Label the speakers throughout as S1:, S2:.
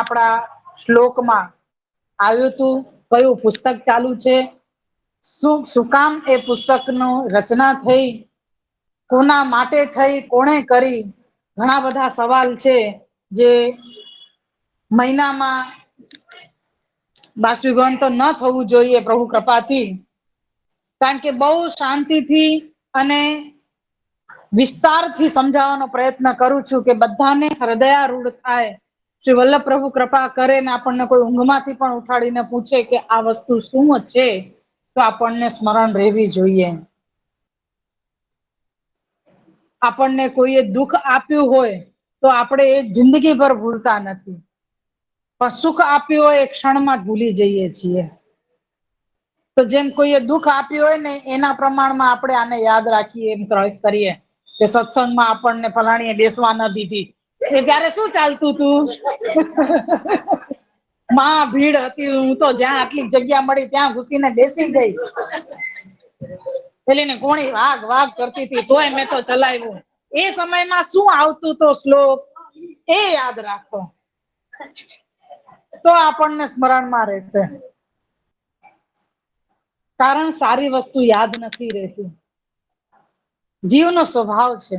S1: આપણા શ્લોકમાં આવ્યું હતું, કયું પુસ્તક ચાલુ છે, શું કામ એ પુસ્તકનું રચના થઈ, કોના માટે થઈ, કોણે કરી, ઘણા બધા સવાલ છે જે મહિનામાં બાષ્પીભવન તો ન થવું જોઈએ પ્રભુ કૃપાથી, કારણ કે બહુ શાંતિથી અને વિસ્તારથી સમજાવવાનો પ્રયત્ન કરું છું કે બધાને હૃદયારૂઢ થાય. શ્રી વલ્લભ પ્રભુ કૃપા કરે ને આપણને કોઈ ઊંઘમાંથી પણ ઉઠાડીને પૂછે કે આ વસ્તુ શું છે, તો આપણને સ્મરણ રહેવી જોઈએ. આપણને કોઈએ દુઃખ આપ્યું હોય તો આપણે એ જિંદગીભર ભૂલતા નથી, પણ સુખ આપ્યું હોય એ ક્ષણમાં જ ભૂલી જઈએ છીએ. તો જેમ કોઈએ દુઃખ આપ્યું હોય ને એના પ્રમાણમાં આપણે આને યાદ રાખીએ, એમ કરીએ કે સત્સંગમાં આપણને ફલાણીએ બેસવા ન દીધી, એ ત્યારે શું ચાલતું હતું? માં ભીડ હતી, હું તો જ્યાં આટલી જગ્યા મળી ત્યાં ઘુસીને બેસી ગઈ. પેલી ને કોણી વાઘ વાઘ કરતી હતી તોય મેં તો ચલાવ્યું. એ સમયમાં શું આવતું તો શ્લોક એ યાદ રાખો, તો આપણને સ્મરણમાં રહેશે. કારણ સારી વસ્તુ યાદ નથી રહેતી, જીવનો સ્વભાવ છે.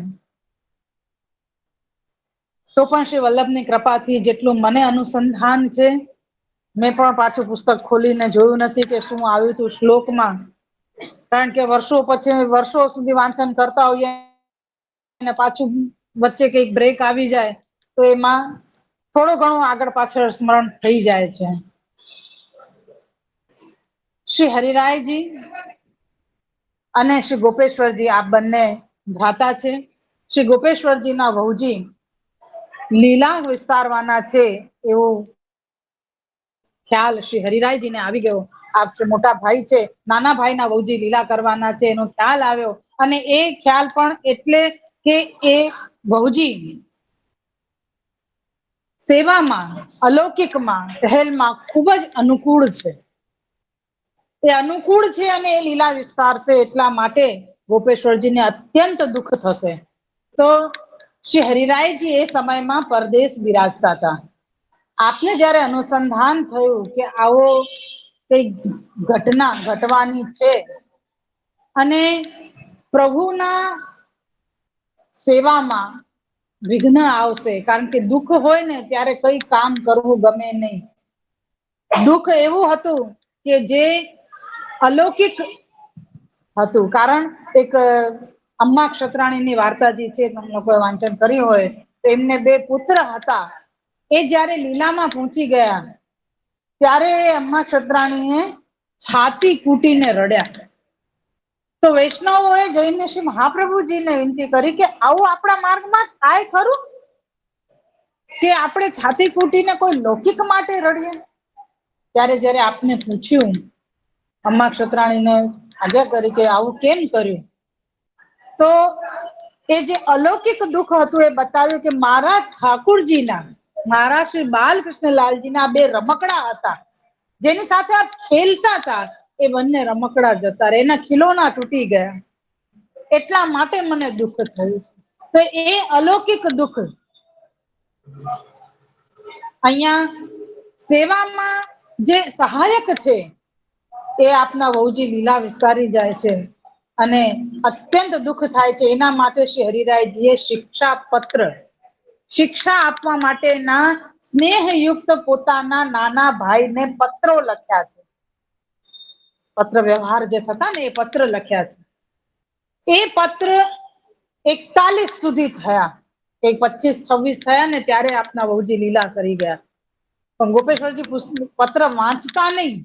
S1: તો પણ શ્રી વલ્લભની કૃપાથી જેટલું મને અનુસંધાન છે, મેં પણ પાછું પુસ્તક ખોલીને જોયું નથી કે શું આવ્યું હતું શ્લોકમાં, કારણ કે વર્ષો પછી વર્ષો સુધી વાંચન કરતા હોઈએ અને પાછું વચ્ચે કઈક બ્રેક આવી જાય તો એમાં થોડું ઘણું આગળ પાછળ સ્મરણ થઈ જાય છે. શ્રી હરિરાયજી અને શ્રી ગોપેશ્વરજી આ બંને ભ્રાતા છે. શ્રી ગોપેશ્વરજી ના વહુજી લીલા વિસ્તારવાના છે એવું ખ્યાલ શ્રી હરિરાયજી ને આવી ગયો. આપ મોટા ભાઈ છે, નાના ભાઈ ના વહુજી લીલા કરવાના છે એનો ખ્યાલ આવ્યો, અને એ ખ્યાલ પણ એટલે કે એ વહુજી સેવામાં, અલૌકિકમાં, ટહેલમાં ખૂબ જ અનુકૂળ છે. એ અનુકૂળ છે અને એ લીલા વિસ્તાર છે એટલા માટે ગોપેશ્વરજીને અત્યંત દુઃખ થશે. તો શ્રી હરિરાયજી એ સમયમાં પરદેશ બિરાજતા હતા. આપને જયારે અનુસંધાન થયું કે આવો કઈ ઘટના ઘટવાની છે અને પ્રભુના સેવામાં વિઘ્ન આવશે, કારણ કે દુઃખ હોય ને ત્યારે કઈ કામ કરવું ગમે નહીં. દુઃખ એવું હતું કે જે અલૌકિક હતું, કારણ એક અમ્મા ક્ષત્રાણીની વાર્તા જે છે તમે લોકોએ વાંચન કર્યું હોય તો એમને બે પુત્ર હતા, એ જયારે લીલામાં પહોંચી ગયા ત્યારે અમ્મા ક્ષત્રાણીએ છાતી કૂટીને રડ્યા. તો વૈષ્ણવો એ જઈને શ્રી મહાપ્રભુજીને વિનંતી કરી કે આવું આપણા માર્ગમાં થાય ખરું, કે આપણે છાતી ફૂટીને કોઈ લૌકિક માટે રડીએ? ત્યારે જયારે આપને પૂછ્યું, અમ્મા ક્ષત્રાણીને આજ્ઞા કરી કે આવું કેમ કર્યું, તો એ જે અલૌકિક દુઃખ હતું એ બતાવ્યું કે મારા ઠાકુરજીના, મારા શ્રી બાલકૃષ્ણલાલજી ના બે રમકડા હતા, જેની સાથે આપ ખેલતા હતા, એ બંને રમકડા જતા રહ્યા, એના ખિલોના તૂટી ગયા, એટલા માટે મને દુઃખ થયું છે. તો એ અલૌકિક દુઃખ અહીંયા સેવામાં જે સહાયક છે એ આપના વહુજી લીલા વિસ્તારી જાય છે અને અત્યંત દુઃખ થાય છે. એના માટે શ્રી હરિરાયજી એ શિક્ષા પત્ર, શિક્ષા આપવા માટેના સ્નેહયુક્ત પોતાના નાના ભાઈને પત્રો લખ્યા છે. પત્ર વ્યવહાર જે થતા ને એ પત્ર લખ્યા છે. એ પત્ર 41 સુધી થયા, એક 25-26 થયા ને ત્યારે આપના વહુજી લીલા કરી ગયા. પણ ગોપેશ્વરજી પત્ર વાંચતા નહી,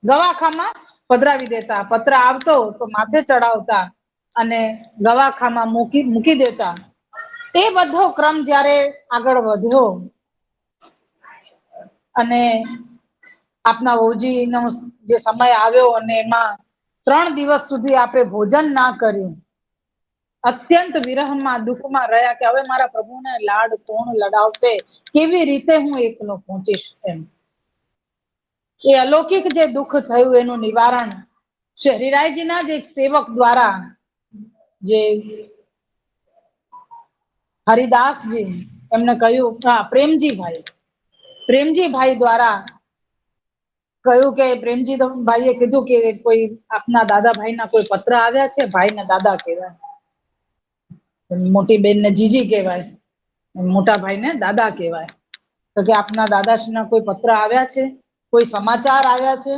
S1: ગવાખામાં પધરાવી દેતા, પત્ર આવતો તો માથે ચડાવતા અને ગવાખામાં મૂકી દેતા. એ બધો ક્રમ જયારે આગળ વધ્યો અને આપના વહુજીનો જે સમય આવ્યો અને એમાં 3 દિવસ સુધી આપે ભોજન ના કર્યું, અત્યંત વિરહમાં દુઃખમાં રહ્યા કે હવે મારા પ્રભુને લાડ કોણ લડાવશે, કેવી રીતે હું એકલો પહોંચીશ એમ. એ અલૌકિક જે દુઃખ થયું એનું નિવારણ શ્રી હરિરાયજીના જ એક સેવક દ્વારા, જે હરિદાસજી એમને કહ્યું, હા, પ્રેમજીભાઈ દ્વારા કહ્યું કે પ્રેમજી ભાઈએ કીધું કે કોઈ આપના દાદાભાઈના કોઈ પત્ર આવ્યા છે. ભાઈને દાદા કહેવાય, મોટી બેનને જીજી કહેવાય, મોટા ભાઈને દાદા કહેવાય. તો કે આપના દાદાશ્રીના કોઈ પત્ર આવ્યા છે, કોઈ સમાચાર આવ્યા છે?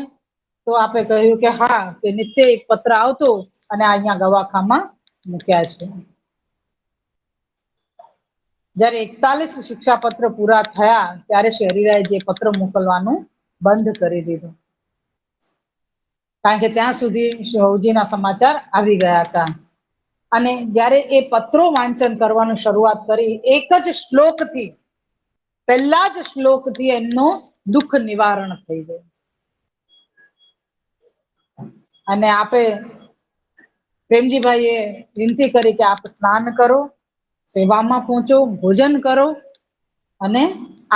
S1: તો આપે કહ્યું કે હા, કે નિત્ય એક પત્ર આવતો અને અહીંયા ગવાખામાં મૂક્યા છે. જયારે 41 શિક્ષાપત્ર પૂરા થયા ત્યારે શરીરાએ જે પત્ર મોકલવાનું બંધ કરી દીધું, કારણ કે ત્યાં સુધી સૌજીના સમાચાર આવી ગયા હતા. અને જ્યારે એ પત્રો વાંચન કરવાનું શરૂઆત કરી, એક જ શ્લોકથી, પહેલા જ શ્લોકથી એમનું દુઃખ નિવારણ થઈ ગયું. અને આપે પ્રેમજીભાઈએ વિનંતી કરી કે આપ સ્નાન કરો, સેવામાં પહોંચો, ભોજન કરો, અને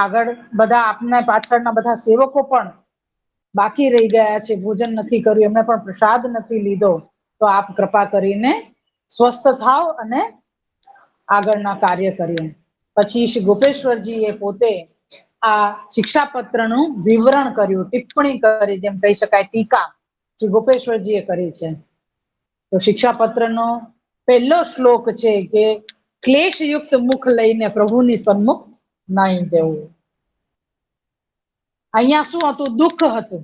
S1: આગળ બધા આપના પાછળના બધા સેવકો પણ બાકી રહી ગયા છે, ભોજન નથી કર્યું, એમને પણ પ્રસાદ નથી લીધો, તો આપ કૃપા કરીને સ્વસ્થ થાવ અને આગળના કાર્ય કરીએ. પછી શ્રી ગોપેશ્વરજી એ પોતે આ શિક્ષાપત્રનું વિવરણ કર્યું, ટિપ્પણી કરી, જેમ કહી શકાય ટીકા શ્રી ગોપેશ્વરજી એ કરી છે. તો શિક્ષાપત્રનો પહેલો શ્લોક છે કે ક્લેશયુક્ત મુખ લઈને પ્રભુની સન્મુખ નહીં જવું. અહીંયા શું હતું? દુઃખ હતું.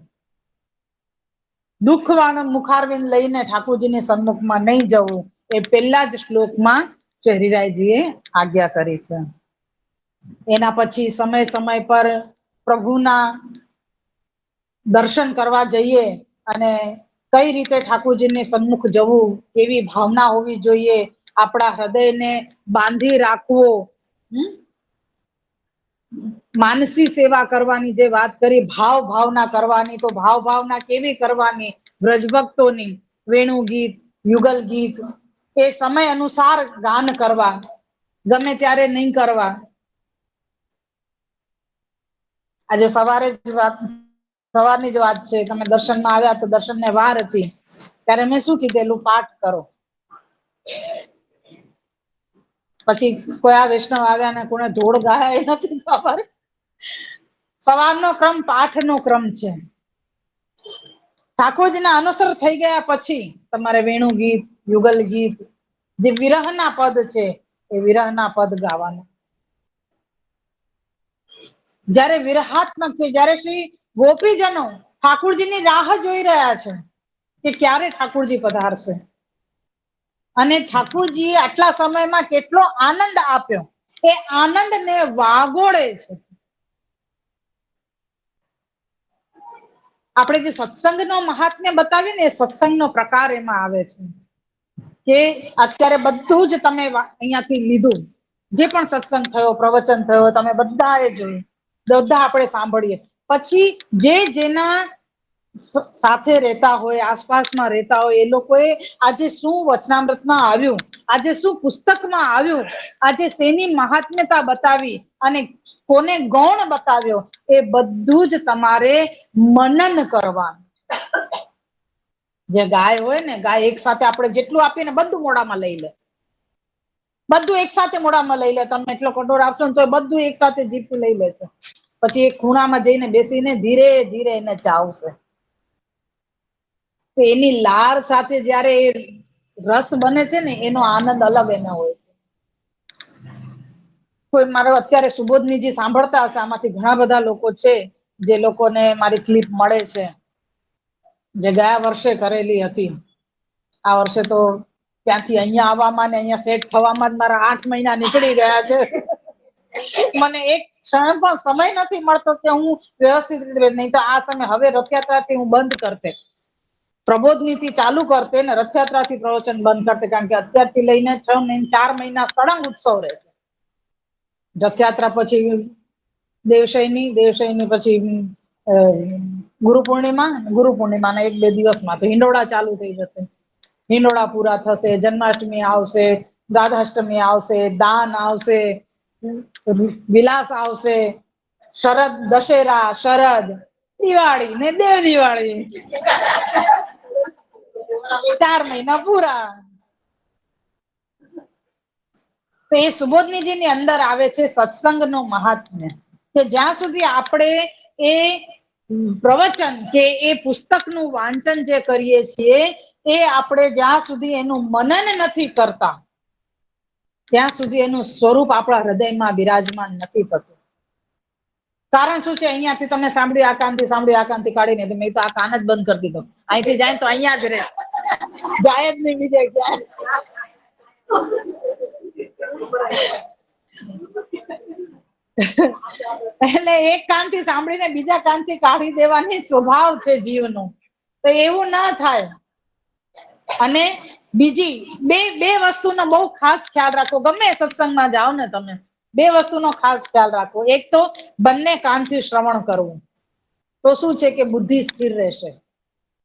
S1: દુઃખવાળા મુખારવિંદ લઈને ઠાકોરજીની સન્મુખમાં નહીં જવું, એ પહેલા જ શ્લોકમાં હરિરાયજીએ આજ્ઞા કરી છે. એના પછી સમય પર પ્રભુના દર્શન કરવા જઈએ અને કઈ રીતે ઠાકોરજીને સન્મુખ જવું, કેવી ભાવના હોવી જોઈએ, આપણા હૃદયને બાંધી રાખવો, માનસી સેવા કરવાની જે વાત કરી, ભાવના કરવાની, તો ભાવના કેવી કરવાની? વ્રજભક્તોની વેણુ ગીત, યુગલ ગીત એ સમય અનુસાર ગાન કરવા, ગમે ત્યારે નહીં કરવા. આજે સવારની જ વાત છે, તમે દર્શનમાં આવ્યા તો દર્શનને વાર હતી ત્યારે મેં શું કીધેલું? પાઠ કરો. પછી કયા વૈષ્ણવ આવ્યા ને કોને ધોળ ગાયા એ નથી ખબર. સવારનો ક્રમ પાઠનો ક્રમ છે. ઠાકોરજીના અનુસર થઈ ગયા પછી તમારે વેણુ ગીત, યુગલ ગીત, જે વિરહના પદ છે એ વિરહના પદ ગાવાના. જ્યારે વિરહાત્મક છે, જ્યારે શ્રી ગોપીજનો ઠાકોરજીની રાહ જોઈ રહ્યા છે કે ક્યારે ઠાકોરજી પધારશે, અને ઠાકોરજીએ આટલા સમયમાં કેટલો આનંદ આપ્યો, એ આનંદને વાગોળે છે. આપણે જે સત્સંગનો મહાત્મ્ય બતાવીએ ને, એ સત્સંગનો પ્રકાર એમાં આવે છે કે અત્યારે બધું જ તમે અહીંયાથી લીધું, જે પણ સત્સંગ થયો, પ્રવચન થયો, તમે બધાએ જોયું, બધા આપણે સાંભળીએ. પછી જે જેના સાથે રહેતા હોય, આસપાસમાં રહેતા હોય, એ લોકોએ આજે શું વચનામૃતમાં આવ્યું, આજે શું પુસ્તકમાં આવ્યું, આજે શેની મહાત્મ્યતા બતાવી અને કોને ગૌણ બતાવ્યો, એ બધું જ તમારે મનન કરવાનું. જે ગાય હોય ને, ગાય એક સાથે આપણે જેટલું આપીએ ને બધું મોઢામાં લઈ લે, બધું એક સાથે મોઢામાં લઈ લે. તમે એટલો કટોર આપશો ને તો બધું એક સાથે જીભથી લઈ લે છે. પછી એક ખૂણામાં જઈને બેસીને ધીરે ધીરે એને ચાવશે. તો એની લાળ સાથે જયારે રસ બને છે ને, એનો આનંદ અલગ એને હોય. કોઈ મારો અત્યારે સુબોધનીજી સાંભળતા હશે, આમાંથી ઘણા બધા લોકો છે જે લોકોને મારી ક્લિપ મળે છે, જે ગયા વર્ષે કરેલી હતી. આ વર્ષે તો ત્યાંથી અહીંયા આવવામાં ને અહીંયા સેટ થવામાં જ મારા 8 મહિના નીકળી ગયા છે. મને એક ક્ષણ પણ સમય નથી મળતો કે હું વ્યવસ્થિત રીતે, નહીં તો આ સમય હવે રથયાત્રાથી હું બંધ કરતે, પ્રબોધનીથી ચાલુ કરતે ને રથયાત્રાથી પ્રવચન બંધ કરતે, કારણ કે અત્યારથી લઈને 4 મહિના સળંગ ઉત્સવ રહે છે. રથયાત્રા પછી દેવશયની પછી ગુરુ પૂર્ણિમાના 1-2 દિવસમાં તો હિંડોળા ચાલુ થઈ જશે. હિંડોળા પૂરા થશે, જન્માષ્ટમી આવશે, રાધાષ્ટમી આવશે, દાન આવશે, વિલાસ આવશે, શરદ દશેરા, શરદ, દિવાળી ને દેવ દિવાળી, 4 મહિના પૂરા. તો એ સુબોધનીજીની અંદર આવે છે સત્સંગનું મહાત્મ્ય, કે જ્યાં સુધી આપણે એ પ્રવચન કે એ પુસ્તકનું વાંચન જે કરીએ છીએ એ આપણે જ્યાં સુધી એનું મનન નથી કરતા ત્યાં સુધી એનું સ્વરૂપ આપણા હૃદયમાં બિરાજમાન નથી થતું. કારણ શું છે? અહીંયાથી તમે સાંભળ્યું, આ કાનથી સાંભળ્યું, આ કાનથી કાઢીને મેં તો આ કાન જ બંધ કરી દીધો, અહીંથી જાય તો અહીંયા જ રહે, જાય જ નહીં બીજે ક્યાંય. એટલે એક કાનથી સાંભળીને બીજા કાનથી કાઢી દેવાની સ્વભાવ છે જીવનો, તો એવું ના થાય. અને બીજી બે વસ્તુનો બહુ ખાસ ખ્યાલ રાખો, ગમે સત્સંગમાં જાઓ ને તમે, બે વસ્તુનો ખાસ ખ્યાલ રાખો. એક તો બંને કાનથી શ્રવણ કરવું, તો શું છે કે બુદ્ધિ સ્થિર રહેશે.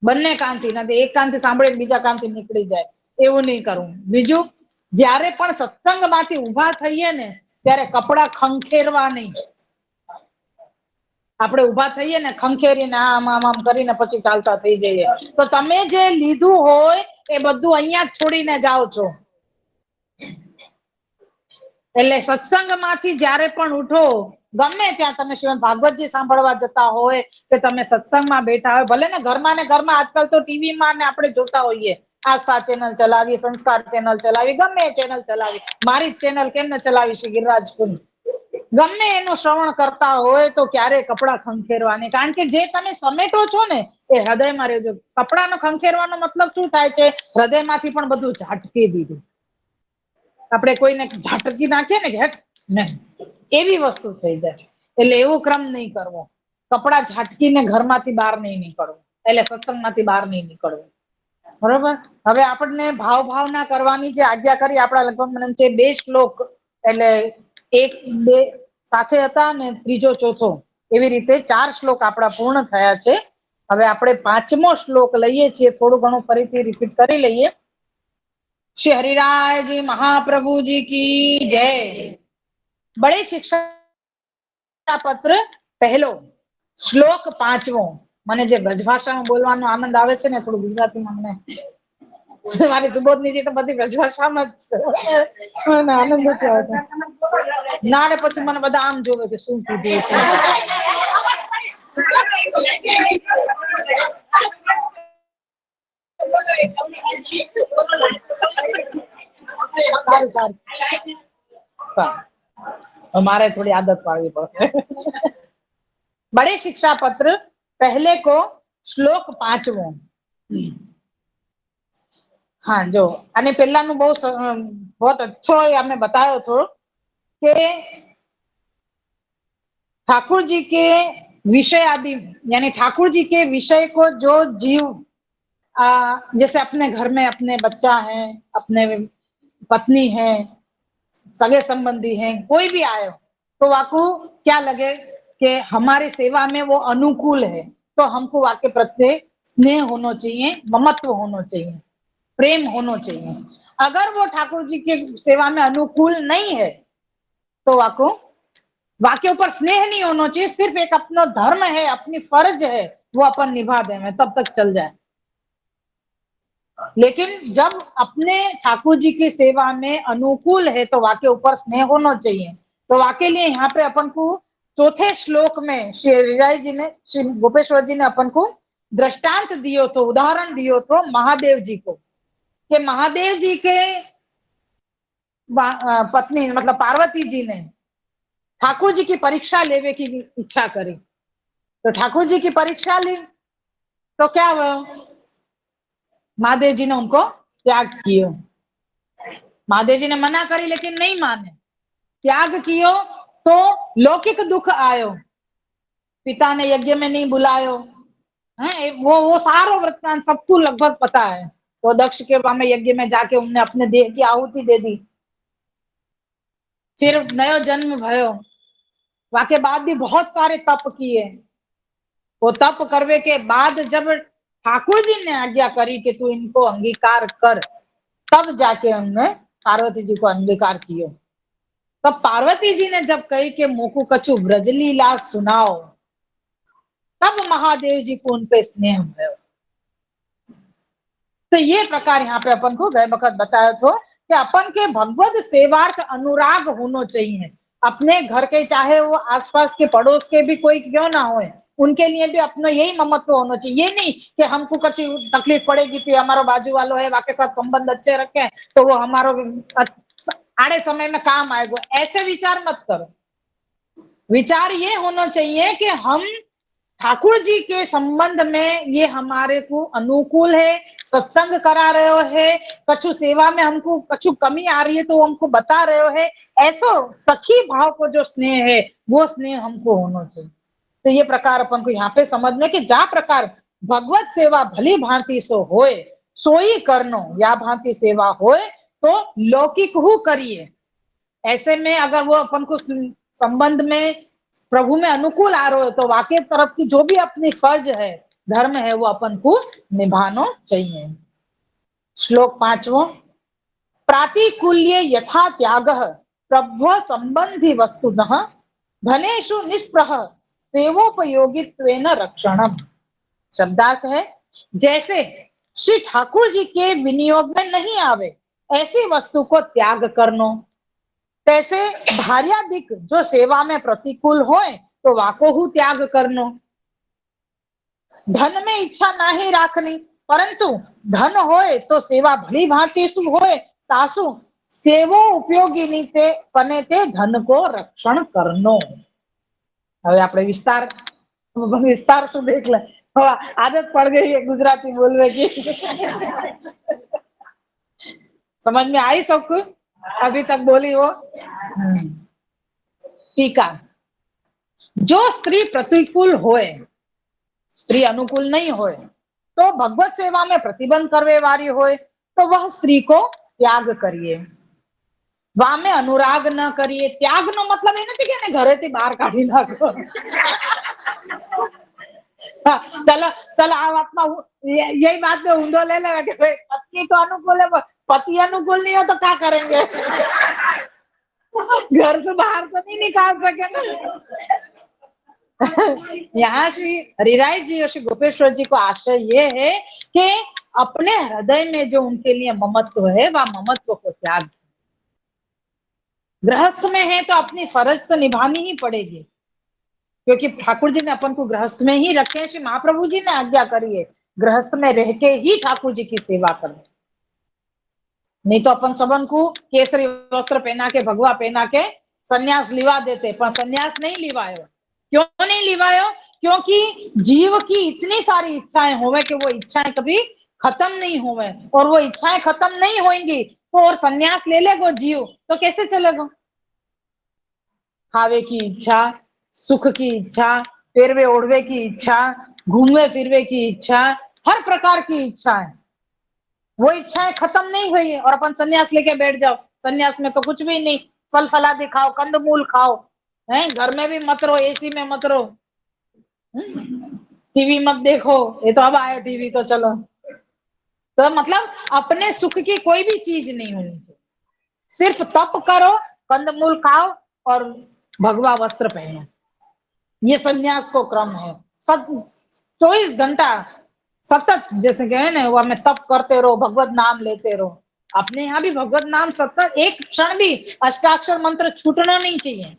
S1: બંને કાનથી, નથી એક કાનથી સાંભળીને બીજા કાનથી નીકળી જાય, એવું નહીં કરવું. બીજું, જ્યારે પણ સત્સંગમાંથી ઊભા થઈએ ને ત્યારે કપડા ખંખેરવા નહીં. આપણે ઊભા થઈએ ને ખંખેરીને આમ આમ આમ કરીને પછી ચાલતા થઈ જઈએ, તો તમે જે લીધું હોય એ બધું અહીંયા જ છોડીને જાઓ છો. એટલે સત્સંગમાંથી જ્યારે પણ ઉઠો, ગમે ત્યાં તમે શ્રીમદ ભાગવતજી સાંભળવા જતા હોય કે તમે સત્સંગમાં બેઠા હોય, ભલે ને ઘરમાં આજકાલ તો ટીવીમાં ને આપણે જોતા હોઈએ, આસ્થા ચેનલ ચલાવી, સંસ્કાર ચેનલ ચલાવી, ગમે ચેનલ ચલાવી, મારી ચેનલ કેમ ન ચલાવી છે ગિરિરાજ, ગમે એનું શ્રવણ કરતા હોય તો ક્યારે કપડા ખંખેરવાની, કારણ કે જે તમે સમેટો છો ને એ હૃદયમાં રહેજો. કપડાનો ખંખેરવાનો મતલબ શું થાય છે? હૃદયમાંથી પણ બધું ઝાટકી દીધું. આપણે કોઈને ઝાટકી નાખીએ ને કે નહીં, એવી વસ્તુ થઈ જાય. એટલે એવો ક્રમ નહીં કરવો. કપડા ઝાટકીને ઘરમાંથી બહાર નહીં નીકળવું, એટલે સત્સંગમાંથી બહાર નહીં નીકળવું. બરોબર. હવે આપણને ભાવના કરવાની જે આજ્ઞા કરી, આપણા લગભગ મને છે 2 શ્લોક, એટલે 1 2 સાથે હતા ને ત્રીજો ચોથો, એવી રીતે 4 શ્લોક આપણા પૂર્ણ થયા છે. હવે આપણે 5મો શ્લોક લઈએ છીએ, થોડું ઘણું ફરીથી રિપીટ કરી લઈએ. श्री हरिराय जी महाप्रभु जी की जय। बड़े शिक्षा पत्र पहलो, श्लोक 5मो। મને જે બ્રજભાષામાં બોલવાનો આનંદ આવે છે ને, થોડું ગુજરાતીમાં મને મારી સુબોધનીજી તો બધી બ્રજભાષામાં જ છે, આનંદ નથી આવતો. ના રે પછી મને બધા આમ જોવે કે શું કીધું છે. हमारे थोड़ी आदत पाड़वी पड़े। बड़े शिक्षा पत्र पहले को श्लोक 5मो। हाँ जो अने पहला बहुत अच्छो हमें बतायो थो कि ठाकुर जी के विषय आदि, यानी ठाकुर जी के विषय को जो जीव, जैसे अपने घर में अपने बच्चा है, अपने पत्नी है, सगे संबंधी हैं, कोई भी आयो तो वाकू क्या लगे कि हमारी सेवा में वो अनुकूल है, तो हमको वाके प्रत्ये स्नेह होना चाहिए, ममत्व होना चाहिए, प्रेम होना चाहिए। अगर वो ठाकुर जी की सेवा में अनुकूल नहीं है तो वाके ऊपर स्नेह नहीं होना चाहिए, सिर्फ एक अपना धर्म है, अपनी फर्ज है, वो अपन निभा दे में तब तक चल जाए। लेकिन जब अपने ठाकुर जी की सेवा में अनुकूल है तो वाके ऊपर स्नेह होना चाहिए। तो वाके लिए यहाँ पे अपन को चौथे श्लोक में श्री हरिराय जी ने, श्री गोपेश्वर जी ने अपन को दृष्टांत दियो तो, उदाहरण दियो तो महादेव जी को, कि महादेव जी के पत्नी मतलब पार्वती जी ने ठाकुर जी की परीक्षा लेवे की इच्छा करी, तो ठाकुर जी की परीक्षा ली तो क्या हुआ? महादेव जी ने उनको त्याग किया। महादेव जी ने मना करी लेकिन नहीं माने, त्याग कियो तो लौकिक दुख आयो, पिता ने यज्ञ में नहीं बुलायो है, वो सारो वृत्तांत सबको लगभग पता है। तो दक्ष के पामे यज्ञ में जाके उन्होंने अपने देह की आहुति दे दी, फिर नयो जन्म भयो, वाके बाद भी बहुत सारे तप किए। वो तप करवे के बाद जब ठाकुर जी ने आज्ञा करी कि तू इनको अंगीकार कर, तब जाके उन्होंने पार्वती जी को अंगीकार किया। तब पार्वती जी ने जब कही कि मोकू कछु ब्रजलीला सुनाओ, तब महादेव जी को उन पे स्नेह हुआ। तो ये प्रकार यहाँ पे अपन को गए वक्त बताया था कि अपन के भगवत सेवार्थ अनुराग होना चाहिए। अपने घर के चाहे वो आसपास के पड़ोस के भी कोई क्यों ना हो, उनके लिए भी अपना यही ममत्व होना चाहिए। ये नहीं कि हमको कच्ची तकलीफ पड़ेगी तो हमारा बाजू वालों है वाके साथ संबंध अच्छे रखे तो वो हमारो आड़े समय में काम आएगा, ऐसे विचार मत करो। विचार ये होना चाहिए कि हम ठाकुर जी के संबंध में ये हमारे को अनुकूल है, सत्संग करा रहे हो है, कछु सेवा में हमको कछु कमी आ रही है तो हमको बता रहे हो है, ऐसा सखी भाव को जो स्नेह है वो स्नेह हमको होना चाहिए। तो ये प्रकार अपन को यहाँ पे समझने कि जा प्रकार भगवत सेवा भली भांति सो होए सोई करनो, या भांति सेवा होए तो लौकिक हु करिए। ऐसे में अगर वो अपन को संबंध में प्रभु में अनुकूल आ रहे हो तो वाक्य तरफ की जो भी अपनी फर्ज है धर्म है वो अपन को निभाना चाहिए। श्लोक 5वां, प्रातिकूल्ये यथा त्याग प्रभु संबंधी वस्तुतः धनेषु निष्प्रह सेवोपयोगित्वेन रक्षणम। शब्दार्थ है, जैसे श्री ठाकुर जी के विनियोग में नहीं आवे ऐसी वस्तु को त्याग करनो, तैसे भार्यादिक जो सेवा में प्रतिकूल होए तो वाको हु त्याग करनो। धन में इच्छा नहीं राखनी, परंतु धन होए तो सेवा भली भांति सु होए तासु सेवो उपयोगी ते पने ते धन को रक्षण करनो। હવે આપણે વિસ્તાર શું દેખ લે, आदत पड़ गई है गुजराती बोलने की। समझ में आई सबको? अभी तक बोली हो? टीका, जो स्त्री प्रतिकूल होए, स्त्री अनुकूल नहीं होए तो भगवत सेवा में प्रतिबंध करवे वाली होए तो वह स्त्री को त्याग करिए, वामे अनुराग न करिए। त्याग नो मतलब ये नहीं कि घरे थी बाहर काढ़ी नाखो। चलो चलो आ बात में यही बात में ऊंधो ले ले कि पत्नी तो अनुकूल है, पति अनुकूल नहीं हो तो क्या करेंगे? घर से बाहर तो नहीं निकाल सके ना। यहाँ श्री हरिराय जी और श्री गोपेश्वर जी को आशय ये है कि अपने हृदय में जो उनके लिए ममत्व है वह ममत्व को त्याग। गृहस्थ में है तो अपनी फर्ज तो निभानी ही पड़ेगी, क्योंकि ठाकुर जी ने अपन को गृहस्थ में ही रखे, श्री महाप्रभु जी ने आज्ञा करी है गृहस्थ में रह के ही ठाकुर जी की सेवा करें। नहीं तो अपन सबन को केसरी वस्त्र पहना के भगवा पहना के संन्यास लिवा देते, पर संन्यास नहीं लिवायो। क्यों नहीं लिवायो? क्योंकि जीव की इतनी सारी इच्छाएं होवे कि वो इच्छाएं कभी खत्म नहीं होवे, और वो इच्छाएं खत्म नहीं होंगी तो और संन्यास ले लेगो जीव तो कैसे चलेगा? खावे की इच्छा, सुख की इच्छा, पेरवे ओढ़वे की इच्छा, घूमवे फिरवे की इच्छा, हर प्रकार की इच्छाएं, वो इच्छाएं खत्म नहीं हुई है और अपन संन्यास लेके बैठ जाओ। संन्यास में तो कुछ भी नहीं, फल फलादी खाओ, कंदमूल खाओ, हैं, घर में भी मत रहो, एसी में मत रहो, टीवी मत देखो, ये तो अब आया टीवी तो चलो। तो मतलब अपने सुख की कोई भी चीज नहीं होनी चाहिए, सिर्फ तप करो, कंदमूल खाओ और भगवा वस्त्र पहनो, ये संन्यास को क्रम है। 24 घंटा सतत जैसे कहे ना वो हमें तप करते रहो, भगवत नाम लेते रहो। अपने यहाँ भी भगवत नाम सतत, एक क्षण भी अष्टाक्षर मंत्र छूटना नहीं चाहिए।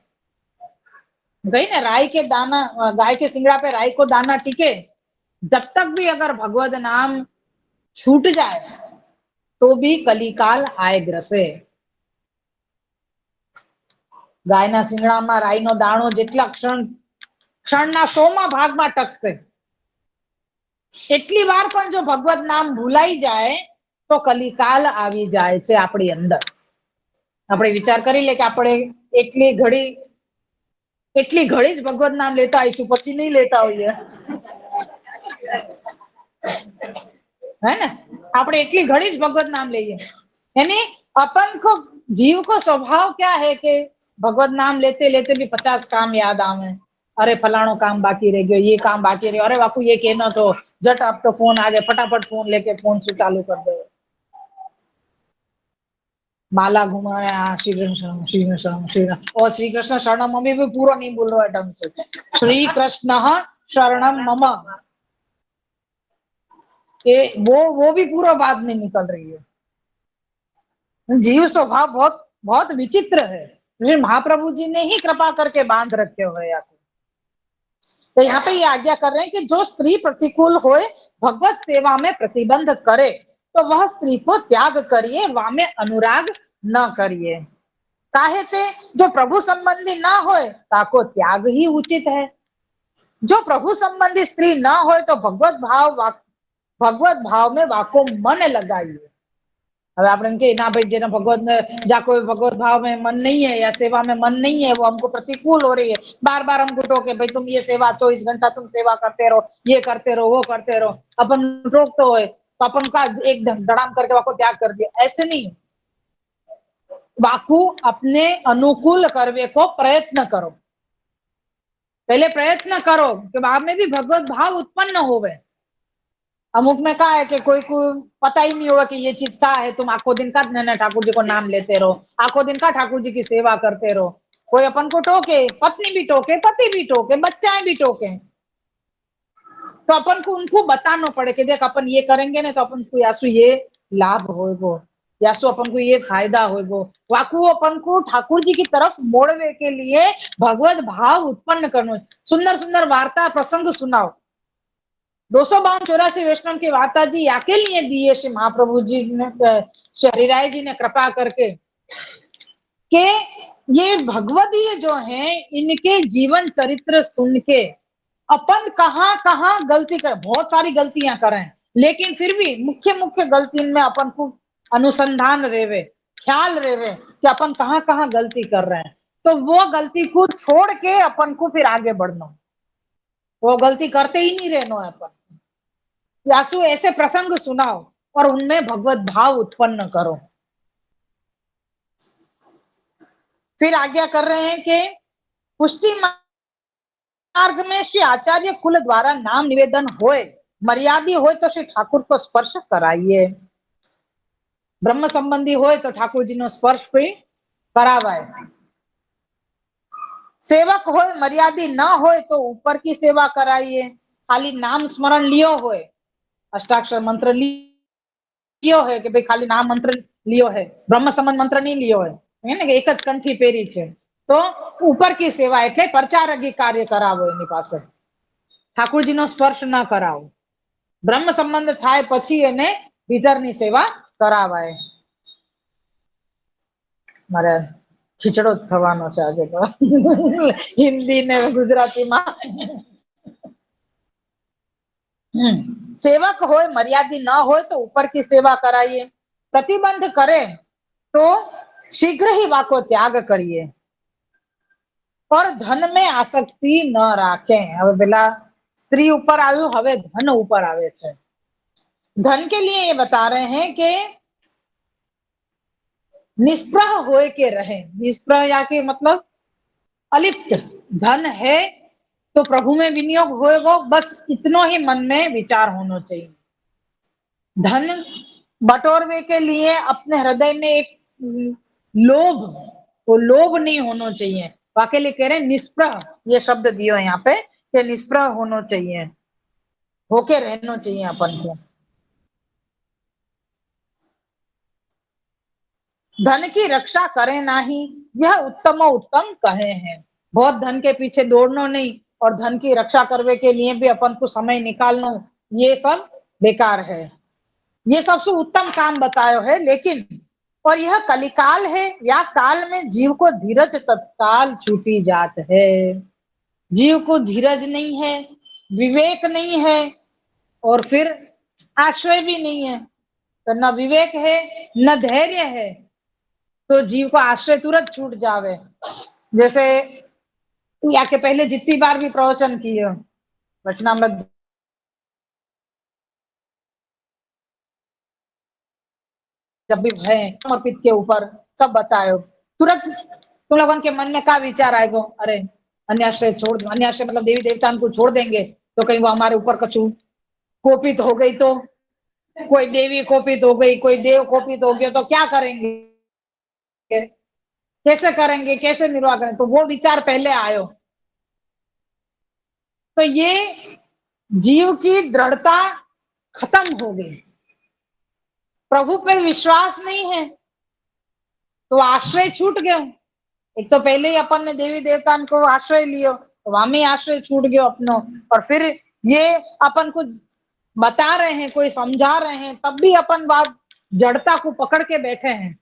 S1: गई ना राई के दाना, गाय के सिंगड़ा पे राई को दाना टिके, जब तक भी अगर भगवत नाम छूट जाए तो भी कलिकाल आए ग्रसे। ગાયના સિંગડામાં રાઈનો દાણો જેટલા ક્ષણના 100મા ભાગમાં ટકશે, એટલી વાર પણ જો ભગવત નામ ભૂલાઈ જાય તો કલિકાલ આવી જાય છે આપણી અંદર। આપણે વિચાર કરી લે કે આપણે એટલી ઘડી જ ભગવત નામ લેતા આવીશું, પછી નહીં લેતા હોઈએ, है ना? આપણે એટલી ઘડી જ ભગવત નામ લઈએ, यानी अपन को जीव को स्वभाव क्या है कि भगवत नाम लेते लेते भी 50 काम याद आवे। अरे फलाणो काम बाकी रह गयो, ये काम बाकी रह, अरे बापू ये कहना तो झट अब तो फोन आ गए, फटाफट फोन लेके फोन से चालू कर दो, माला घुमाने, श्री कृष्ण शरणम श्री कृष्ण शरणम श्री कृष्ण, और श्री कृष्ण शरणम मम्मी भी पूरा नहीं बोल रहा है ढंग से, श्री कृष्ण शरणम मम, वो भी पूरा बात में निकल रही है। जीव स्वभाव बहुत बहुत विचित्र है, लेकिन महाप्रभु जी ने ही कृपा करके बांध रखे हुए हैं। तो यहाँ पे ये आज्ञा कर रहे हैं कि जो स्त्री प्रतिकूल होए भगवत सेवा में प्रतिबंध करे तो वह स्त्री को त्याग करिए, वा में अनुराग न करिए। काहे ते जो प्रभु संबंधी ना होए ताको त्याग ही उचित है। जो प्रभु संबंधी स्त्री ना होए तो भगवत भाव में वाको मन लगाइए। હવે આપણે એમ કે ના ભાઈ જેના ભગવત જા कोई भगवत भाव में मन नहीं है या सेवा में मन नहीं है, वो हमको प्रतिकूल हो रही है, बार बार हमको टोके भाई तुम ये सेवा 24 घंटा तुम सेवा करते रहो, ये करते रहो, वो करते रहो, अपन टोकते हो तो अपन का एक धड़ाम करके वाको त्याग कर दिया, ऐसे नहीं। वाकु अपने अनुकूल करवे को प्रयत्न करो, पहले प्रयत्न करो कि आप में भी भगवत भाव उत्पन्न होवे। अमुक में कहा है कि कोई को पता ही नहीं होगा कि ये चीज क्या है, तुम आखो दिन का ठाकुर जी को नाम लेते रहो, आखो दिन का ठाकुर जी की सेवा करते रहो। कोई अपन को टोके, पत्नी भी टोके, पति भी टोके, बच्चाएं भी टोके, तो अपन को उनको बताना पड़े कि देख अपन ये करेंगे ना तो अपन को यासु ये लाभ होगो, यासु अपन को ये फायदा होगो। वाकु अपन को ठाकुर जी की तरफ मोड़वे के लिए भगवत भाव उत्पन्न करना। सुंदर सुंदर वार्ता प्रसंग सुनाओ। 252-84 वैष्णव की वार्ता जी याके लिए दी है श्री महाप्रभु जी ने, हरिराय जी ने कृपा करके कि ये भगवदीय जो है इनके जीवन चरित्र सुन के अपन कहाँ कहाँ गलती कर, बहुत सारी गलतियां करें, लेकिन फिर भी मुख्य मुख्य गलती में अपन को अनुसंधान रेवे, ख्याल रेवे कि अपन कहाँ कहाँ गलती कर रहे हैं, तो वो गलती को छोड़ के अपन को फिर आगे बढ़ना, वो गलती करते ही नहीं रहना है अपन। यासु ऐसे प्रसंग सुनाओ और उनमें भगवत भाव उत्पन्न करो। फिर आज्ञा कर रहे हैं कि पुष्टि मार्ग में श्री आचार्य कुल द्वारा नाम निवेदन होए, मर्यादी होए तो श्री ठाकुर को स्पर्श कराइए। ब्रह्म संबंधी होए तो ठाकुर जी ने स्पर्श भी करावाए। सेवक होए मर्यादी ना होए तो ऊपर की सेवा कराइए। खाली नाम स्मरण लियो होए, अष्टाक्षर मंत्र लियो है कि भाई खाली नाम मंत्र लियो है, ब्रह्म संबंध मंत्र नहीं लियो है ने, एक ज कंठी पेरी छे तो ऊपर की सेवा એટલે પ્રચારકી કાર્ય કરાવો એની પાસે, ઠાકુરજીનો સ્પર્શ ન કરાવો, બ્રહ્મ સંબંધ થાય પછી એને ભીતરની સેવા કરાવાય। મારે ખીચડો થવાનો છે આજે તો હિન્દી ને ગુજરાતીમાં। सेवक होए मर्यादी ना होए तो ऊपर की सेवा कराइए। प्रतिबंध करे तो शीघ्र ही वाको त्याग करिए और धन में आसक्ति न राखे। હવે પેલા स्त्री ऊपर आयु, હવે धन ऊपर आवे छे। धन के लिए ये बता रहे हैं कि निष्प्रह होए के रहे। निष्प्रह या के मतलब अलिप्त। धन है तो प्रभु में विनियोग होएगा, बस इतना ही मन में विचार होना चाहिए। धन बटोरवे के लिए अपने हृदय में एक लोभ, वो लोभ नहीं होना चाहिए। वाके लिए कह रहे निष्प्रह, ये शब्द दियो यहाँ पे कि निष्प्रह होना चाहिए, होके रहना चाहिए अपन को। धन की रक्षा करे नाही, यह उत्तम उत्तम कहे हैं। बहुत धन के पीछे दौड़ना नहीं और धन की रक्षा करने के लिए भी अपन को समय निकालना, ये सब बेकार है। ये सबसे उत्तम काम बतायो है। लेकिन और यह कलिकाल है, या काल में जीव को धीरज तत्काल छूटी जात है। जीव को धीरज नहीं है, विवेक नहीं है और फिर आश्रय भी नहीं है, तो न विवेक है न धैर्य है, तो जीव को आश्रय तुरंत छूट जावे। जैसे या के पहले जितनी बार भी प्रवचन किए वचनामृत जब भी भय समर्पित के ऊपर सब बताए, तुरंत तुम लोगों के मन में क्या विचार आएगा, अरे अन्याश्रय छोड़ दो। अन्याश्रय मतलब देवी देवता को छोड़ देंगे तो कहीं वो हमारे ऊपर कछु कोपित हो गई, तो कोई देवी कोपित हो गई, कोई देव कोपित हो गया तो क्या करेंगे, कैसे करेंगे, कैसे निर्वाह करेंगे, तो वो विचार पहले आयो। तो ये जीव की दृढ़ता खत्म हो गई, प्रभु पे विश्वास नहीं है, तो आश्रय छूट गयो। एक तो पहले ही अपन ने देवी देवता को आश्रय लियो, तो वहां में आश्रय छूट गयो अपनो। और फिर ये अपन को बता रहे हैं, कोई समझा रहे हैं, तब भी अपन बात जड़ता को पकड़ के बैठे हैं।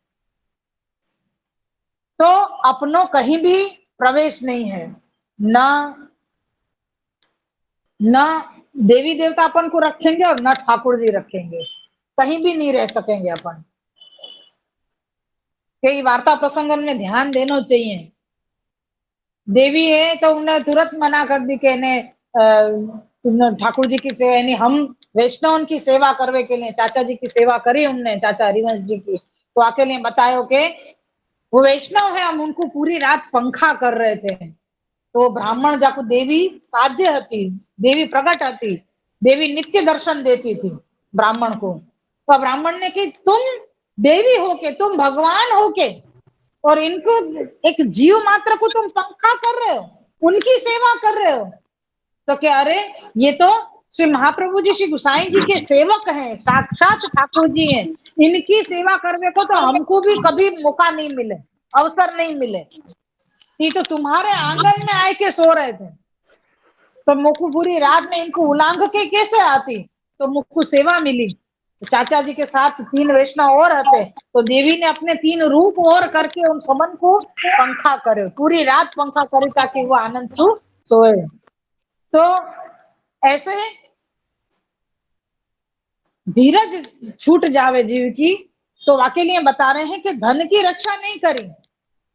S1: तो अपनों कहीं भी प्रवेश नहीं है, ना ना देवी देवता अपन को रखेंगे और ना ठाकुर जी रखेंगे, कहीं भी नहीं रह सकेंगे अपन। कई वार्ता प्रसंग में ध्यान देना चाहिए। देवी है तो उन्हें तुरंत मना कर दी कि ठाकुर जी की सेवा, यानी हम वैष्णव की सेवा करवे के लिए चाचा जी की सेवा करी उनने, चाचा हरिवंश जी की। तो आके ने बतायो कि वो वैष्णव है, हम उनको पूरी रात पंखा कर रहे थे। तो ब्राह्मण जाको देवी साध्य हती, देवी प्रकट हती, देवी नित्य दर्शन देती थी ब्राह्मण को। तो ब्राह्मण ने कि तुम देवी हो के, तुम भगवान हो के, और इनको एक जीव मात्र को तुम पंखा कर रहे हो, उनकी सेवा कर रहे हो। तो क्या, अरे ये तो श्री महाप्रभु जी, श्री गुसाई जी के सेवक हैं, साक्षात ठाकुर जी हैं, इनकी सेवा करने को तो हमको भी कभी मौका नहीं मिले, अवसर नहीं मिले। ये तो तुम्हारे आंगन में आए के सो रहे थे, तो मुझको पूरी रात में इनको उलांघ के कैसे आती, तो मुझको सेवा मिली। चाचा जी के साथ 3 वैष्णव और आते, तो देवी ने अपने 3 रूप और करके उन सबन को पंखा करे, पूरी रात पंखा करे, ताकि वो आनंद सु सोए। तो ऐसे धीरज छूट जावे जीव की। तो वाके लिए बता रहे हैं कि धन की रक्षा नहीं करी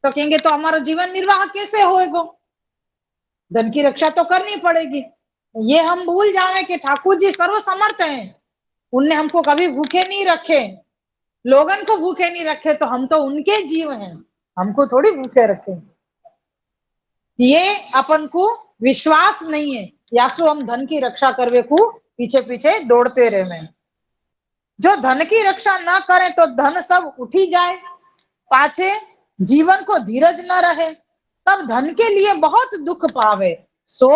S1: तो कहेंगे तो हमारा जीवन निर्वाह कैसे होएगा, धन की रक्षा तो करनी पड़ेगी। ये हम भूल जावे कि ठाकुर जी सर्वसमर्थ हैं, उनने हमको कभी भूखे नहीं रखे, लोगन को भूखे नहीं रखे, तो हम तो उनके जीव हैं, हमको थोड़ी भूखे रखे। ये अपन को विश्वास नहीं है, या सो हम धन की रक्षा करवे को पीछे पीछे दौड़ते रहे। जो धन की रक्षा ना करें तो धन सब उठी जाए, पाछे जीवन को धीरज न रहे, तब धन के लिए बहुत दुख पावे, सो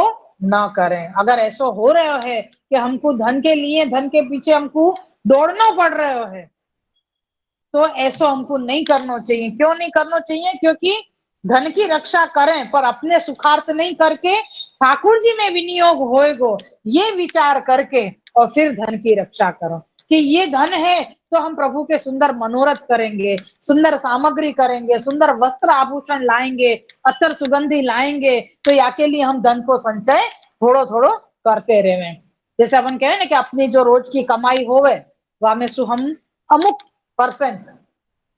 S1: न करें। अगर ऐसा हो रहा है कि हमको धन के लिए, धन के पीछे हमको दौड़ना पड़ रहा है, तो ऐसा हमको नहीं करना चाहिए। क्यों नहीं करना चाहिए? क्योंकि धन की रक्षा करें पर अपने सुखार्थ नहीं करके ठाकुर जी में विनियोग होएगो, ये विचार करके और फिर धन की रक्षा करो कि ये धन है तो हम प्रभु के सुंदर मनोरथ करेंगे, सुंदर सामग्री करेंगे, सुंदर वस्त्र आभूषण लाएंगे, अत्तर सुगंधी लाएंगे, तो या के लिए हम धन को संचय थोड़ो थोड़ो करते रहे। जैसे अपन कहे ना कि अपनी जो रोज की कमाई होवे वह में सु हम अमुक परसेंट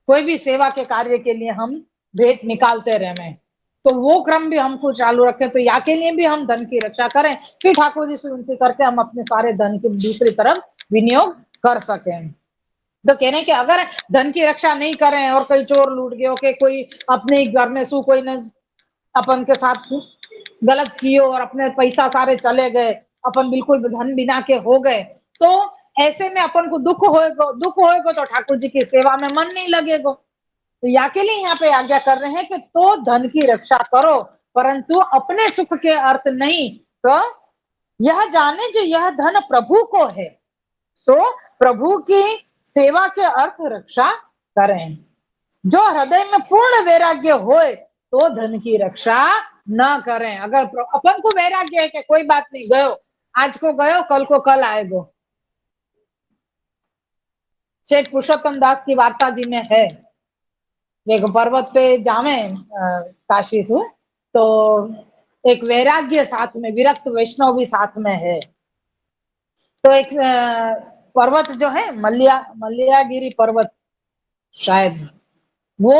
S1: कोई भी सेवा के कार्य के लिए हम भेंट निकालते रहे, तो वो क्रम भी हमको चालू रखें, तो या के लिए भी हम धन की रक्षा करें, फिर ठाकुर जी से विनती करके हम अपने सारे धन की दूसरी तरफ विनियोग कर सकें। तो कह रहे हैं कि अगर धन की रक्षा नहीं करें और कोई चोर लूट गए, के कोई अपने घर में सु कोई ने अपन के साथ गलत किए और अपने पैसा सारे चले गए, अपन बिल्कुल धन बिना के हो गए, तो ऐसे में अपन को दुख होएगा तो ठाकुर जी की सेवा में मन नहीं लगेगा। तो या के लिए यहाँ पे आज्ञा कर रहे हैं कि तो धन की रक्षा करो, परंतु अपने सुख के अर्थ नहीं। तो यह जाने जो यह धन प्रभु को है, सो प्रभु की सेवा के अर्थ रक्षा करें। जो हृदय में पूर्ण वैराग्य होए तो धन की रक्षा न करें। अगर अपन को वैराग्य है कि कोई बात नहीं, गयो आज को गयो, कल को कल आएगो। सेठ पुरुषोत्तम दास की वार्ता जी में है, एक पर्वत पे जावे काशी से, तो एक वैराग्य साथ में, विरक्त वैष्णव भी साथ में है। तो एक पर्वत जो है मल्लियागिरी पर्वत, शायद वो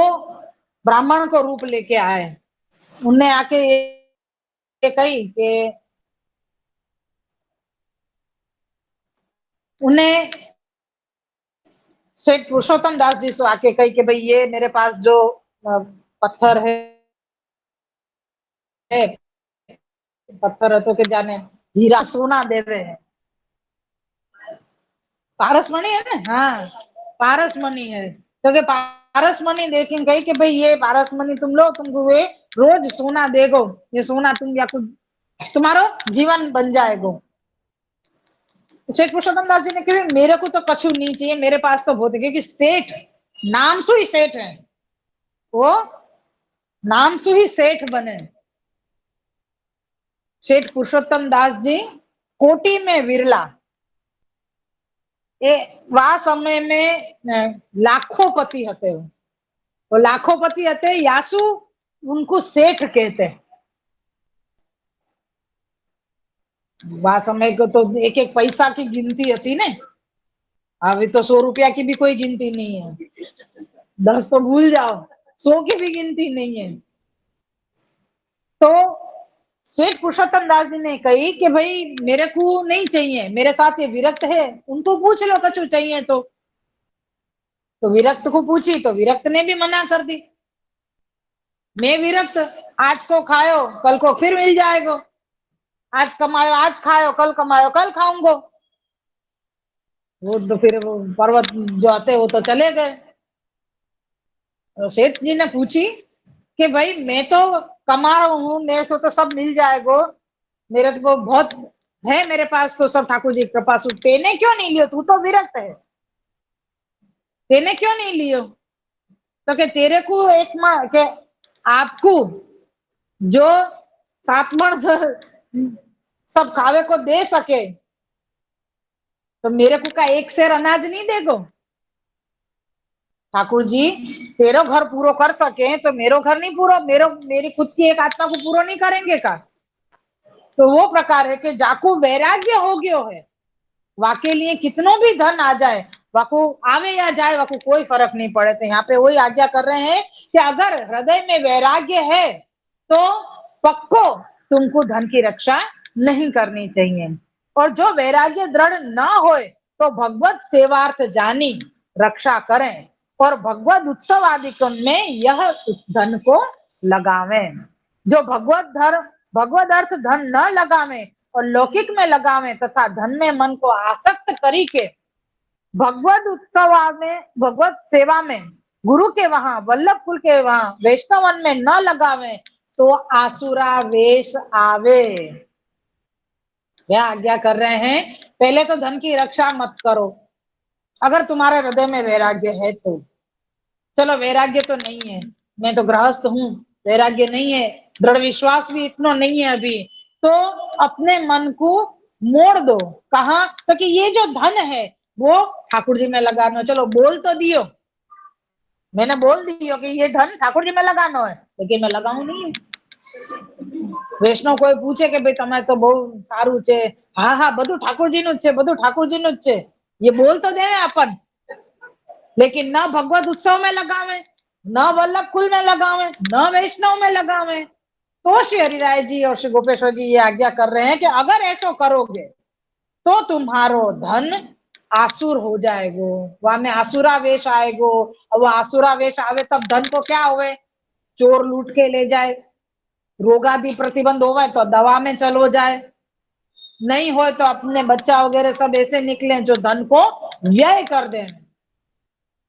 S1: ब्राह्मण को रूप लेके आए। उनने आके ये कही कि उन्हें सेठ पुरुषोत्तम दास जी से आके कही कि भाई ये मेरे पास जो पत्थर है, पत्थर है तो के जाने हीरा सोना देवे है, पारसमणि है ना, हाँ पारसमणि है, तो के पारसमणि देखें कही कि भाई ये पारसमणि तुम लो, तुमको ये रोज सोना देगो, ये सोना तुम या कुछ तुम्हारो जीवन बन जाएगो। सेठ पुरुषोत्तम दास जी ने कहा मेरे को तो कछु नहीं चाहिए, मेरे पास तो बहुत है, क्योंकि सेठ नाम सु ही सेठ है, वो नाम सु ही सेठ बने। सेठ पुरुषोत्तम दास जी कोटि में विरला, એ વા સમય में लाखोपति हते। वो लाखोपति हते, यासु उनको सेठ कहते। वा समय को तो एक एक पैसा की गिनती हती ने, अभी तो 100 रुपया की भी कोई गिनती नहीं है। 10 तो भूल जाओ, 100 की भी गिनती नहीं है। तो सेठ पुरुषोत्तम दास जी ने कही कि भाई मेरे को नहीं चाहिए, मेरे साथ ये विरक्त है, उनको पूछ लो कछु चाहिए तो विरक्त को पूछी तो विरक्त ने भी मना कर दी। मैं विरक्त, आज को खायो कल को फिर मिल जाएगा, आज कमायो आज खायो, कल कमायो कल खाऊंगो। वो तो फिर वो पर्वत जो आते वो तो चले गए। सेठ जी ने पूछी कि भाई मैं तो कमा रहा हूँ, मेरे को तो सब मिल जाएगा, मेरे को बहुत है, मेरे पास तो सब ठाकुर जी के पास, तेने क्यों नहीं लियो, तू तो विरक्त है, तेने क्यों नहीं लियो? तो के तेरे को एक के आपको जो सातमण सब खावे को दे सके, तो मेरे को का एक शेर अनाज नहीं देगो? ठाकुर जी तेरो घर पूरा कर सके तो मेरो घर नहीं पूरा, मेरी खुद की एक आत्मा को पूरा नहीं करेंगे का? तो वो प्रकार है कि जाको वैराग्य हो गयो है, वाके लिए कितनो भी धन आ जाए, वाको आवे या जाए, वाको कोई फर्क नहीं पड़े। तो यहाँ पे वही आज्ञा कर रहे हैं कि अगर हृदय में वैराग्य है तो पक्को तुमको धन की रक्षा नहीं करनी चाहिए। और जो वैराग्य दृढ़ न होए तो भगवत सेवार्थ जानी रक्षा करें और भगवत उत्सव आदि में यह धन को लगावें। जो भगवत अर्थ धन न लगावे और लौकिक में लगावे तथा धन में मन को आसक्त करी के भगवत उत्सव में, भगवत सेवा में, गुरु के वहां, वल्लभ कुल के वहां, वैष्णवन में न लगावे तो आसुरा वेश आवे। क्या आज्ञा कर रहे हैं? पहले तो धन की रक्षा मत करो, अगर तुम्हारे हृदय में वैराग्य है तो। चलो वैराग्य तो नहीं है, मैं तो गृहस्थ हूँ, वैराग्य नहीं है, दृढ़ विश्वास भी इतना नहीं है अभी, तो अपने मन को मोड़ दो। कहा? तो कि ये जो धन है वो ठाकुर जी में लगाना। चलो बोल तो दियो, मैंने बोल दियो कि ये धन ठाकुर जी में लगाना है, लेकिन मैं लगाऊ नहीं। वैष्णव कोई पूछे कि भाई તમે તો બહુ સારું છે, હા હા બધું ઠાકોરજીનું જ છે, બધું ઠાકોરજીનું જ છે, ये बोल तो देवे अपन, लेकिन न भगवत उत्सव में लगावे, न वल्लभ कुल में लगावे, न वैष्णव में लगावे। तो श्री हरिराय जी और श्री गोपेश्वर जी ये आज्ञा कर रहे हैं कि अगर ऐसा करोगे तो तुम्हारो धन आसुर हो जाएगो, वहां में आसुरा वेश आएगो। और वो आसुरा वेश आवे तब धन को क्या होवे? चोर लूट के ले जाए, रोगादि प्रतिबंध होवे तो दवा में चलो जाए, नहीं हो तो अपने बच्चा वगैरह सब ऐसे निकले जो धन को व्यय कर दे।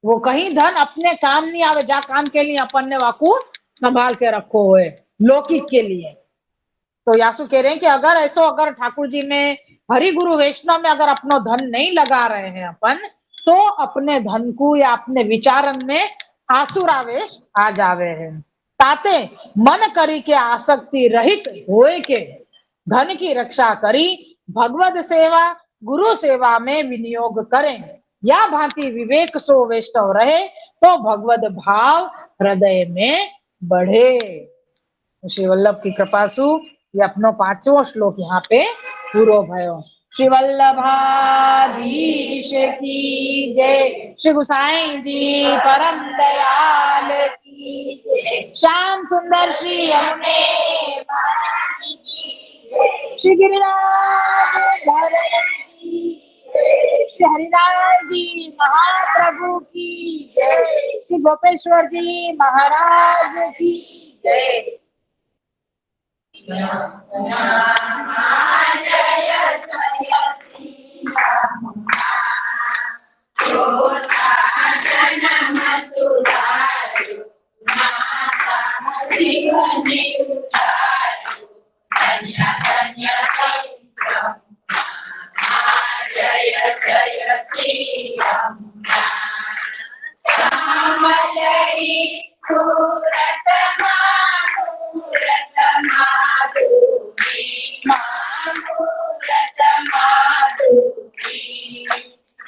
S1: वो कहीं धन अपने काम नहीं आवे, जा काम के लिए अपन ने वाकू संभाल के रखो हुए लौकिक के लिए। तो यासु कह रहे हैं कि अगर ऐसा, अगर ठाकुर जी में, हरि गुरु वैष्णव में अगर अपनो धन नहीं लगा रहे हैं अपन, तो अपने धन को या अपने विचारन में आसुरावेश आ जावे है। ताते मन करी के आसक्ति रहित होए के धन की रक्षा करी भगवत सेवा गुरु सेवा में विनियोग करें, या भांति विवेक सो वैष्णव रहे तो भगवत भाव हृदय में बढ़े। श्री वल्लभ की कृपा सु ये अपनो 5वां श्लोक यहाँ पे पूरो भयो। श्री वल्लभाधीश की जय, श्री गुसाई जी परम दयाल की जय, श्याम सुंदर श्री हमें श्री गिरिराज धरण की, श्री हरिराय जी महाप्रभु की जय, श्री गोपेश्वर जी महाराज की जय।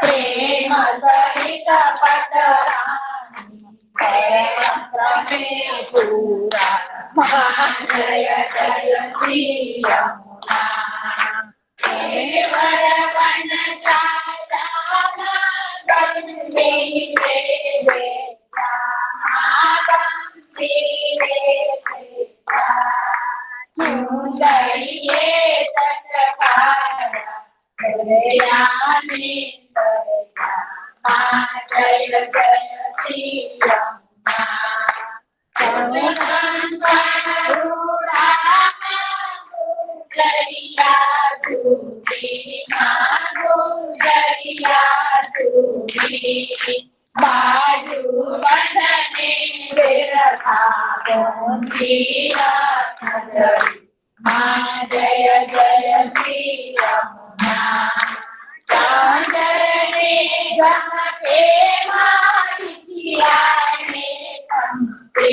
S1: प्रेम सहित पटरानी पूरा जय जय श्री यमुना जय जय श्री जय जय श्री यमुना चांदने जमके मारी खिलाने थमके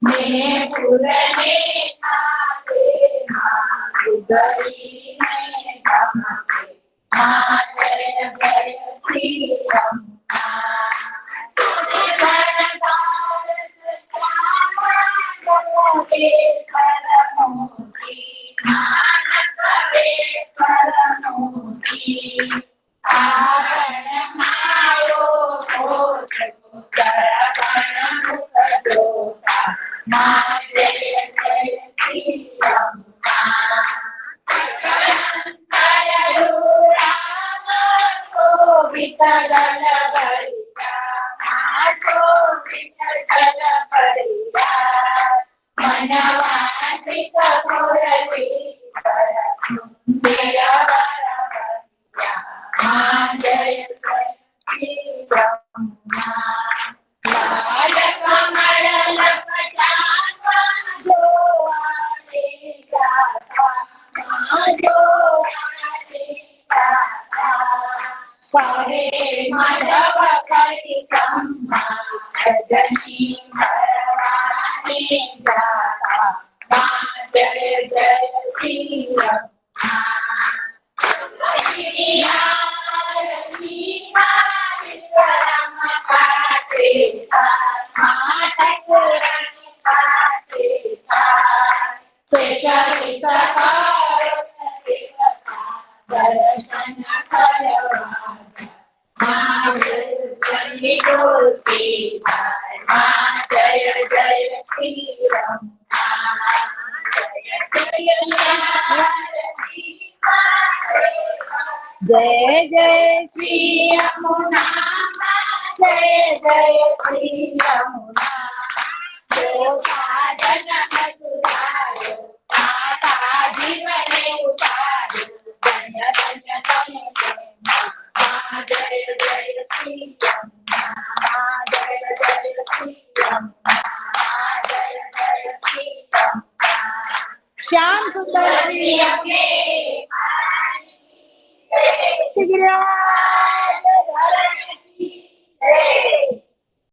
S1: मैं पुरने आगे गई में थमके जय जय श्री यमुना जय जय श्री यमुना जय जय श्री यमुना जो साधन सुधारो माता जीवने उतारो धन्य धन्य जय जय श्री यमुना जय जय श्री यमुना जय जय श्री यमुना श्याम सुंदर श्री अपने Figure out